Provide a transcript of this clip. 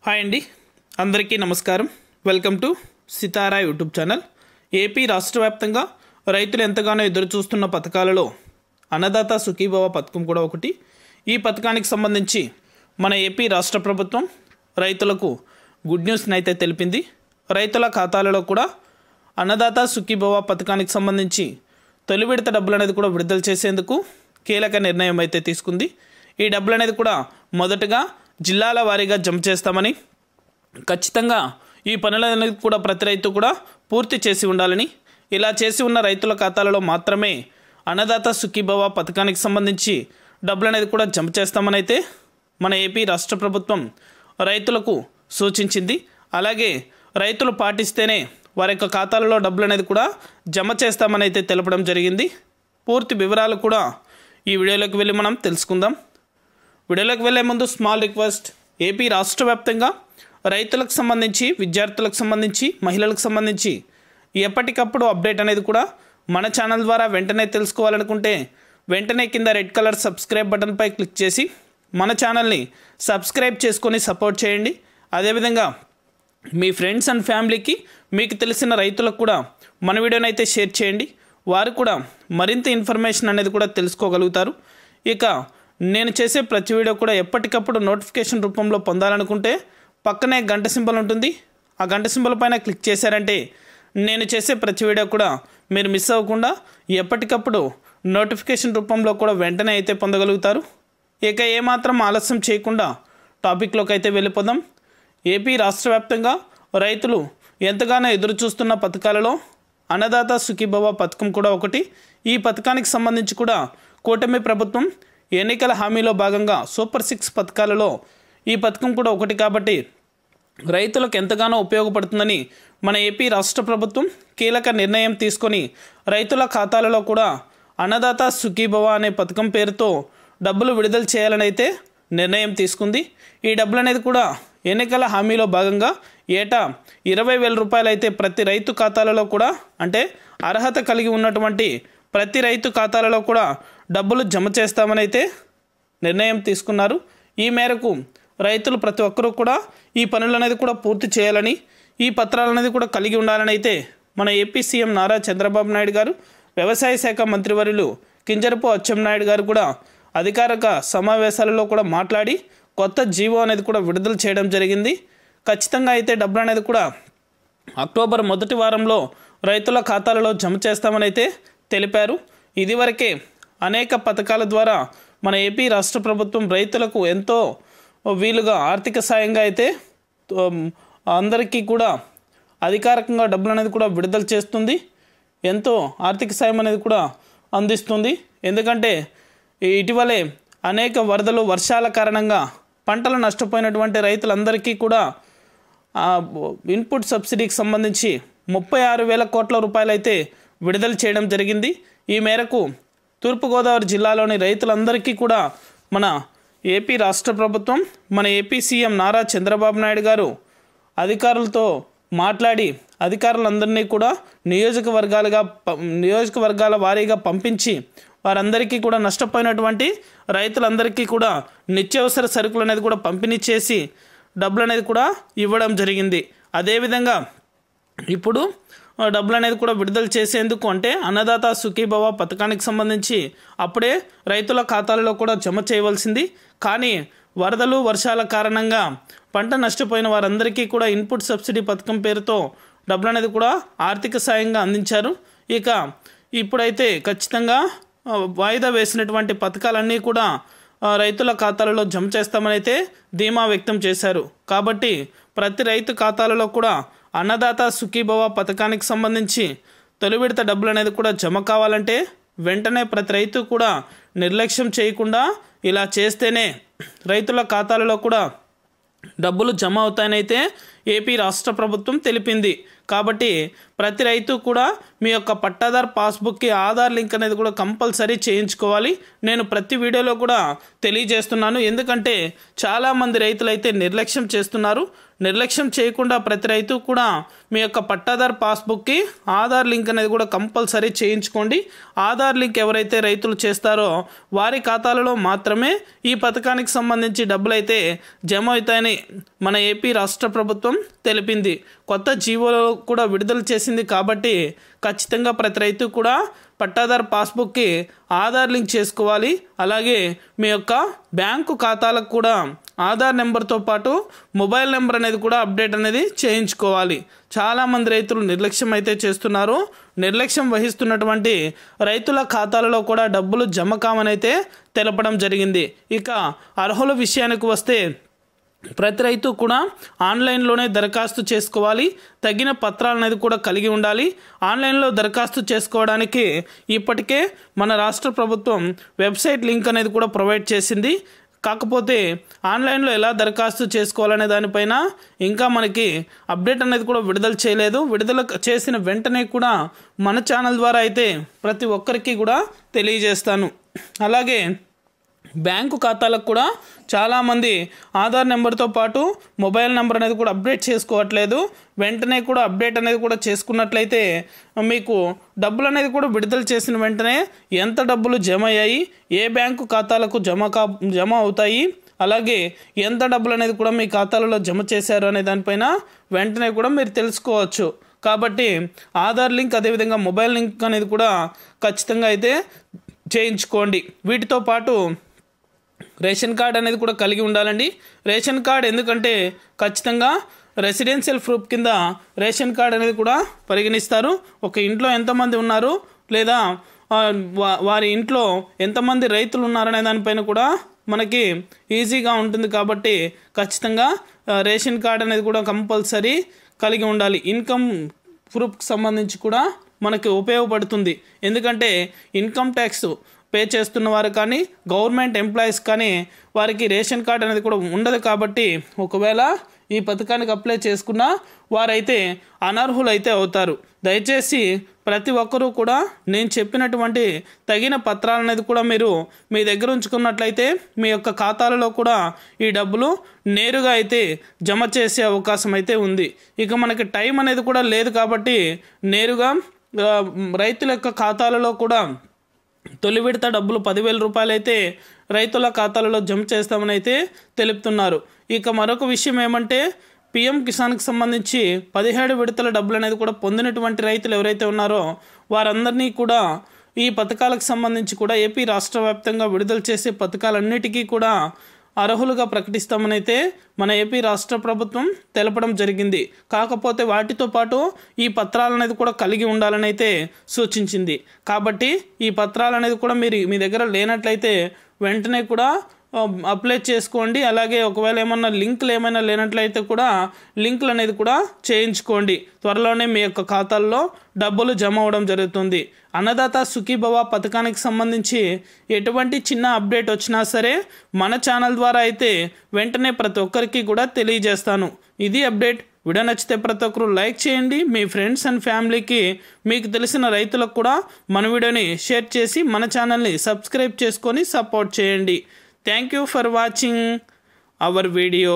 Hi అండి, అందరికీ నమస్కారం. Welcome to Sitara YouTube channel. AP రాష్ట్ర వ్యాప్తంగా రైతులు ఎంతగానో ఎదురు చూస్తున్న పథకాలలో అన్నదాత సుఖీభవ పథకం కూడా ఒకటి. ఈ పథకానికి సంబంధించి మన ఏపీ రాష్ట్ర ప్రభుత్వం రైతులకు గుడ్ న్యూస్ని అయితే తెలిపింది. రైతుల ఖాతాలలో కూడా అన్నదాత సుఖీభవ పథకానికి సంబంధించి తొలి విడత డబ్బులు అనేది కూడా విడుదల చేసేందుకు కీలక నిర్ణయం అయితే తీసుకుంది. ఈ డబ్బులు అనేది కూడా మొదటగా జిల్లాల వారీగా జమ చేస్తామని, ఖచ్చితంగా ఈ పనులనేది కూడా ప్రతి రైతు కూడా పూర్తి చేసి ఉండాలని, ఇలా చేసి ఉన్న రైతుల ఖాతాలలో మాత్రమే అన్నదాత సుఖీభవ పథకానికి సంబంధించి డబ్బులు అనేది కూడా జమ చేస్తామని అయితే మన ఏపీ రాష్ట్ర ప్రభుత్వం రైతులకు సూచించింది. అలాగే రైతులు పాటిస్తేనే వారి యొక్క ఖాతాలలో డబ్బులు అనేది కూడా జమ చేస్తామని అయితే తెలపడం జరిగింది. పూర్తి వివరాలు కూడా ఈ వీడియోలోకి వెళ్ళి మనం తెలుసుకుందాం. వీడియోలోకి వెళ్ళే ముందు స్మాల్ రిక్వెస్ట్, ఏపీ రాష్ట్ర వ్యాప్తంగా రైతులకు సంబంధించి, విద్యార్థులకు సంబంధించి, మహిళలకు సంబంధించి ఎప్పటికప్పుడు అప్డేట్ అనేది కూడా మన ఛానల్ ద్వారా వెంటనే తెలుసుకోవాలనుకుంటే వెంటనే కింద రెడ్ కలర్ సబ్స్క్రైబ్ బటన్పై క్లిక్ చేసి మన ఛానల్ని సబ్స్క్రైబ్ చేసుకొని సపోర్ట్ చేయండి. అదేవిధంగా మీ ఫ్రెండ్స్ అండ్ ఫ్యామిలీకి, మీకు తెలిసిన రైతులకు కూడా మన వీడియోని అయితే షేర్ చేయండి. వారు కూడా మరింత ఇన్ఫర్మేషన్ అనేది కూడా తెలుసుకోగలుగుతారు. ఇక నేను చేసే ప్రతి వీడియో కూడా ఎప్పటికప్పుడు నోటిఫికేషన్ రూపంలో పొందాలనుకుంటే పక్కనే గంట సింబల్ ఉంటుంది. ఆ గంట సింబల్ పైన క్లిక్ చేశారంటే నేను చేసే ప్రతి వీడియో కూడా మీరు మిస్ అవ్వకుండా ఎప్పటికప్పుడు నోటిఫికేషన్ రూపంలో కూడా వెంటనే అయితే పొందగలుగుతారు. ఇక ఏమాత్రం ఆలస్యం చేయకుండా టాపిక్లోకి అయితే వెళ్ళిపోదాం. ఏపీ రాష్ట్ర వ్యాప్తంగా రైతులు ఎంతగానో ఎదురు చూస్తున్న పథకాలలో అన్నదాత సుఖీభవ పథకం కూడా ఒకటి. ఈ పథకానికి సంబంధించి కూడా కూటమి ప్రభుత్వం ఎన్నికల హామీలో భాగంగా సూపర్ 6 పథకాలలో ఈ పథకం కూడా ఒకటి కాబట్టి రైతులకు ఎంతగానో ఉపయోగపడుతుందని మన ఏపీ రాష్ట్ర ప్రభుత్వం కీలక నిర్ణయం తీసుకొని రైతుల ఖాతాలలో కూడా అన్నదాత సుఖీభవ అనే పథకం పేరుతో డబ్బులు విడుదల చేయాలని అయితే నిర్ణయం తీసుకుంది. ఈ డబ్బులు అనేది కూడా ఎన్నికల హామీలో భాగంగా ఏటా 20,000 రూపాయలు అయితే ప్రతి రైతు ఖాతాలలో కూడా, అంటే అర్హత కలిగి ఉన్నటువంటి ప్రతి రైతు ఖాతాలలో కూడా డబ్బులు జమ చేస్తామని అయితే నిర్ణయం తీసుకున్నారు. ఈ మేరకు రైతులు ప్రతి ఒక్కరూ కూడా ఈ పనులు అనేది కూడా పూర్తి చేయాలని, ఈ పత్రాలు అనేది కూడా కలిగి ఉండాలని అయితే మన ఏపీ సీఎం నారా చంద్రబాబు నాయుడు గారు, వ్యవసాయ శాఖ మంత్రివర్యులు కింజరపు అచ్చెన్నాయుడు గారు కూడా అధికారిక సమావేశాలలో కూడా మాట్లాడి కొత్త జీవో అనేది కూడా విడుదల చేయడం జరిగింది. ఖచ్చితంగా అయితే డబ్బులు అనేది కూడా అక్టోబర్ మొదటి వారంలో రైతుల ఖాతాలలో జమ చేస్తామని అయితే తెలిపారు. ఇదివరకే అనేక పథకాల ద్వారా మన ఏపీ రాష్ట్ర ప్రభుత్వం రైతులకు ఎంతో వీలుగా ఆర్థిక సాయంగా అయితే అందరికీ కూడా అధికారికంగా డబ్బులు అనేది కూడా విడుదల చేస్తుంది. ఎంతో ఆర్థిక సాయం అనేది కూడా అందిస్తుంది. ఎందుకంటే ఇటీవలే అనేక వరదలు, వర్షాల కారణంగా పంటలు నష్టపోయినటువంటి రైతులందరికీ కూడా ఇన్పుట్ సబ్సిడీకి సంబంధించి 36,000 కోట్ల రూపాయలు అయితే విడుదల చేయడం జరిగింది. ఈ మేరకు తూర్పుగోదావరి జిల్లాలోని రైతులందరికీ కూడా మన ఏపీ రాష్ట్ర ప్రభుత్వం, మన ఏపీ సీఎం నారా చంద్రబాబు నాయుడు గారు అధికారులతో మాట్లాడి అధికారులందరినీ కూడా నియోజకవర్గాల వారీగా పంపించి వారందరికీ కూడా నష్టపోయినటువంటి రైతులందరికీ కూడా నిత్యావసర సరుకులు అనేది కూడా పంపిణీ చేసి డబ్బులు అనేది కూడా ఇవ్వడం జరిగింది. అదేవిధంగా ఇప్పుడు డబ్బులు అనేది కూడా విడుదల చేసేందుకు, అంటే అన్నదాత సుఖీభవ పథకానికి సంబంధించి అప్పుడే రైతుల ఖాతాలలో కూడా జమ చేయవలసింది. కానీ వరదలు, వర్షాల కారణంగా పంట నష్టపోయిన వారందరికీ కూడా ఇన్పుట్ సబ్సిడీ పథకం పేరుతో డబ్బులు అనేది కూడా ఆర్థిక సాయంగా అందించారు. ఇక ఇప్పుడైతే ఖచ్చితంగా వాయిదా వేసినటువంటి పథకాలన్నీ కూడా రైతుల ఖాతాలలో జమ చేస్తామని అయితే ధీమా వ్యక్తం చేశారు. కాబట్టి ప్రతి రైతు ఖాతాలలో కూడా అన్నదాత సుఖీభవ పథకానికి సంబంధించి తొలి విడత డబ్బులు అనేది కూడా జమ కావాలంటే వెంటనే ప్రతి రైతు కూడా నిర్లక్ష్యం చేయకుండా ఇలా చేస్తేనే రైతుల ఖాతాలలో కూడా డబ్బులు జమ అవుతాయని అయితే ఏపీ రాష్ట్ర ప్రభుత్వం తెలిపింది. కాబట్టి ప్రతి రైతు కూడా మీ యొక్క పట్టాదార్ పాస్బుక్కి ఆధార్ లింక్ అనేది కూడా కంపల్సరీ చేయించుకోవాలి. నేను ప్రతి వీడియోలో కూడా తెలియజేస్తున్నాను. ఎందుకంటే చాలామంది రైతులు అయితే నిర్లక్ష్యం చేస్తున్నారు. నిర్లక్ష్యం చేయకుండా ప్రతి రైతు కూడా మీ యొక్క పట్టాదార్ పాస్బుక్కి ఆధార్ లింక్ అనేది కూడా కంపల్సరీ చేయించుకోండి. ఆధార్ లింక్ ఎవరైతే రైతులు చేస్తారో వారి ఖాతాలలో మాత్రమే ఈ పథకానికి సంబంధించి డబ్బులు అయితే జమ అవుతాయని మన ఏపీ రాష్ట్ర ప్రభుత్వం తెలిపింది. కొత్త జీవోలో కూడా విడుదల చేసింది. కాబట్టి ఖచ్చితంగా ప్రతి రైతు కూడా పట్టాదార్ పాస్బుక్కి ఆధార్ లింక్ చేసుకోవాలి. అలాగే మీ యొక్క బ్యాంకు ఖాతాలకు కూడా ఆధార్ నెంబర్తో పాటు మొబైల్ నెంబర్ అనేది కూడా అప్డేట్ అనేది చేయించుకోవాలి. చాలామంది రైతులు నిర్లక్ష్యం అయితే చేస్తున్నారు. నిర్లక్ష్యం వహిస్తున్నటువంటి రైతుల ఖాతాలలో కూడా డబ్బులు జమ కావనైతే తెలపడం జరిగింది. ఇక అర్హుల విషయానికి వస్తే ప్రతి రైతు కూడా ఆన్లైన్లోనే దరఖాస్తు చేసుకోవాలి. తగిన పత్రాలు అనేది కూడా కలిగి ఉండాలి. ఆన్లైన్లో దరఖాస్తు చేసుకోవడానికి ఇప్పటికే మన రాష్ట్ర ప్రభుత్వం వెబ్సైట్ లింక్ అనేది కూడా ప్రొవైడ్ చేసింది. కాకపోతే ఆన్లైన్లో ఎలా దరఖాస్తు చేసుకోవాలనే దానిపైన ఇంకా మనకి అప్డేట్ అనేది కూడా విడుదల చేయలేదు. విడుదల చేసిన వెంటనే కూడా మన ఛానల్ ద్వారా అయితే ప్రతి ఒక్కరికి కూడా తెలియజేస్తాను. అలాగే బ్యాంకు ఖాతాలకు కూడా చాలామంది ఆధార్ నెంబర్తో పాటు మొబైల్ నెంబర్ అనేది కూడా అప్డేట్ చేసుకోవట్లేదు. వెంటనే కూడా అప్డేట్ అనేది కూడా చేసుకున్నట్లయితే మీకు డబ్బులు అనేది కూడా విడుదల చేసిన వెంటనే ఎంత డబ్బులు జమ అయ్యాయి, ఏ బ్యాంకు ఖాతాలకు జమ అవుతాయి, అలాగే ఎంత డబ్బులు అనేది కూడా మీ ఖాతాలలో జమ చేశారు అనే దానిపైన వెంటనే కూడా మీరు తెలుసుకోవచ్చు. కాబట్టి ఆధార్ లింక్ అదేవిధంగా మొబైల్ లింక్ అనేది కూడా ఖచ్చితంగా అయితే చేయించుకోండి. వీటితో పాటు రేషన్ కార్డ్ అనేది కూడా కలిగి ఉండాలండి. రేషన్ కార్డ్ ఎందుకంటే ఖచ్చితంగా రెసిడెన్షియల్ ప్రూఫ్ కింద రేషన్ కార్డ్ అనేది కూడా పరిగణిస్తారు. ఒక ఇంట్లో ఎంతమంది ఉన్నారు లేదా వారి ఇంట్లో ఎంతమంది రైతులు ఉన్నారనే దానిపైన కూడా మనకి ఈజీగా ఉంటుంది. కాబట్టి ఖచ్చితంగా రేషన్ కార్డ్ అనేది కూడా కంపల్సరీ కలిగి ఉండాలి. ఇన్కమ్ ప్రూఫ్కి సంబంధించి కూడా మనకి ఉపయోగపడుతుంది. ఎందుకంటే ఇన్కమ్ ట్యాక్స్ పే చేస్తున్న వారు కానీ గవర్నమెంట్ ఎంప్లాయీస్ కానీ వారికి రేషన్ కార్డ్ అనేది కూడా ఉండదు. కాబట్టి ఒకవేళ ఈ పథకానికి అప్లై చేసుకున్న వారైతే అనర్హులైతే అవుతారు. దయచేసి ప్రతి ఒక్కరూ కూడా నేను చెప్పినటువంటి తగిన పత్రాలు అనేది కూడా మీరు మీ దగ్గర ఉంచుకున్నట్లయితే మీ యొక్క ఖాతాలలో కూడా ఈ డబ్బులు నేరుగా అయితే జమ చేసే అవకాశం అయితే ఉంది. ఇక మనకి టైం అనేది కూడా లేదు. కాబట్టి నేరుగా రైతుల యొక్క ఖాతాలలో కూడా తొలి విడత డబ్బులు 10,000 రూపాయలు అయితే రైతుల ఖాతాలలో జమ చేస్తామని అయితే తెలుపుతున్నారు. ఇక మరొక విషయం ఏమంటే పిఎం కిసాన్కి సంబంధించి 17 విడతల డబ్బులు అనేది కూడా పొందినటువంటి రైతులు ఎవరైతే ఉన్నారో వారందరినీ కూడా ఈ పథకాలకు సంబంధించి కూడా ఏపీ రాష్ట్ర వ్యాప్తంగా విడుదల చేసే పథకాలన్నిటికీ కూడా అర్హులుగా ప్రకటిస్తామని అయితే మన ఏపీ రాష్ట్ర ప్రభుత్వం తెలపడం జరిగింది. కాకపోతే వాటితో పాటు ఈ పత్రాలు అనేది కూడా కలిగి ఉండాలని అయితే సూచించింది. కాబట్టి ఈ పత్రాలు అనేది కూడా మీరు మీ దగ్గర లేనట్లయితే వెంటనే కూడా అప్లై చేసుకోండి. అలాగే ఒకవేళ ఏమన్నా లింకులు ఏమైనా లేనట్లయితే కూడా లింకులు అనేది కూడా చేయించుకోండి. త్వరలోనే మీ యొక్క ఖాతాల్లో డబ్బులు జమ అవడం జరుగుతుంది. అన్నదాత సుఖీభవ పథకానికి సంబంధించి ఎటువంటి చిన్న అప్డేట్ వచ్చినా సరే మన ఛానల్ ద్వారా అయితే వెంటనే ప్రతి ఒక్కరికి కూడా తెలియజేస్తాను. ఇది అప్డేట్. వీడియో నచ్చితే ప్రతి ఒక్కరు లైక్ చేయండి. మీ ఫ్రెండ్స్ అండ్ ఫ్యామిలీకి మీకు తెలిసిన రైతులకు కూడా మన వీడియోని షేర్ చేసి మన ఛానల్ని సబ్స్క్రైబ్ చేసుకొని సపోర్ట్ చేయండి. Thank you for watching our video.